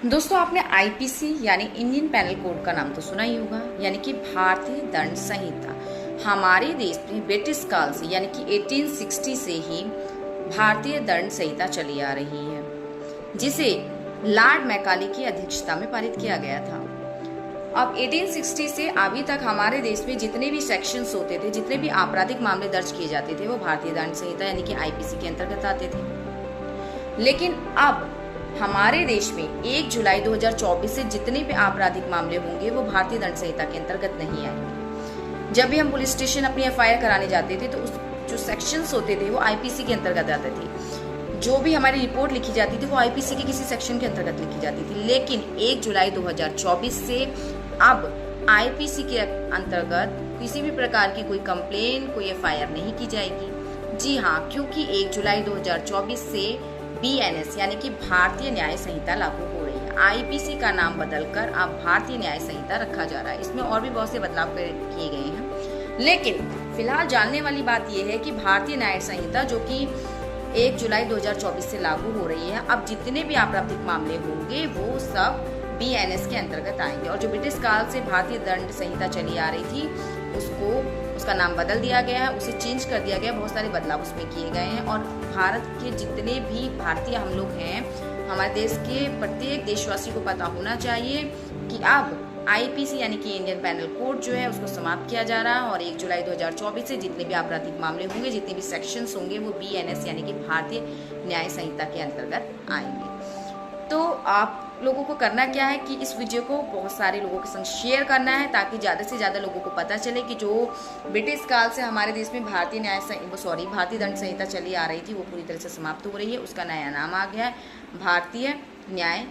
दोस्तों, आपने आईपीसी यानी इंडियन पैनल कोड का नाम तो सुना ही होगा, यानी कि भारतीय दंड संहिता। हमारे देश में ब्रिटिश काल से यानी कि 1860 से ही भारतीय दंड संहिता चली आ रही है, जिसे लॉर्ड मैकाले की अध्यक्षता में पारित किया गया था। अब 1860 से अभी तक हमारे देश में जितने भी सेक्शंस होते थे, जितने भी आपराधिक मामले दर्ज किए जाते थे, वो भारतीय दंड संहिता यानी कि आईपीसी के अंतर्गत आते थे। लेकिन अब हमारे देश में 1 जुलाई 2024 से जितने भी आपराधिक मामले होंगे वो भारतीय दंड संहिता के अंतर्गत नहीं आएंगे। जब भी हम पुलिस स्टेशन अपनी एफआईआर कराने जाते थे तो उस जो सेक्शंस होते थे वो आईपीसी के अंतर्गत आते थे। जो भी हमारी रिपोर्ट लिखी जाती थी वो आईपीसी के किसी सेक्शन के अंतर्गत लिखी जाती थी। लेकिन 1 जुलाई 2024 से अब आईपीसी के अंतर्गत किसी भी प्रकार की कोई कंप्लेन, कोई एफआईआर नहीं की जाएगी। जी हाँ, क्योंकि 1 जुलाई 2024 से बीएनएस यानी कि भारतीय न्याय संहिता लागू हो रही है। आईपीसी का नाम बदलकर अब भारतीय न्याय संहिता रखा जा रहा है। इसमें और भी बहुत से बदलाव किए गए हैं, लेकिन फिलहाल जानने वाली बात यह है कि भारतीय न्याय संहिता जो कि 1 जुलाई 2024 से लागू हो रही है, अब जितने भी आपराधिक मामले होंगे वो सब बीएनएस के अंतर्गत आएंगे। और जो ब्रिटिश काल से भारतीय दंड संहिता चली आ रही थी उसका नाम बदल दिया गया है, उसे चेंज कर दिया गया, बहुत सारे बदलाव उसमें किए गए हैं। और भारत के जितने भी भारतीय हम लोग हैं, हमारे देश के प्रत्येक देशवासी को पता होना चाहिए कि अब आईपीसी यानी कि इंडियन पैनल कोड जो है उसको समाप्त किया जा रहा है। और 1 जुलाई 2024 से जितने भी आपराधिक मामले होंगे, जितने भी सेक्शंस होंगे वो बीएनएस यानी कि भारतीय न्याय संहिता के अंतर्गत आएंगे। तो आप लोगों को करना क्या है कि इस वीडियो को बहुत सारे लोगों के संग शेयर करना है, ताकि ज़्यादा से ज़्यादा लोगों को पता चले कि जो ब्रिटिश काल से हमारे देश में भारतीय दंड संहिता चली आ रही थी वो पूरी तरह से समाप्त हो रही है। उसका नया नाम आ गया है भारतीय न्याय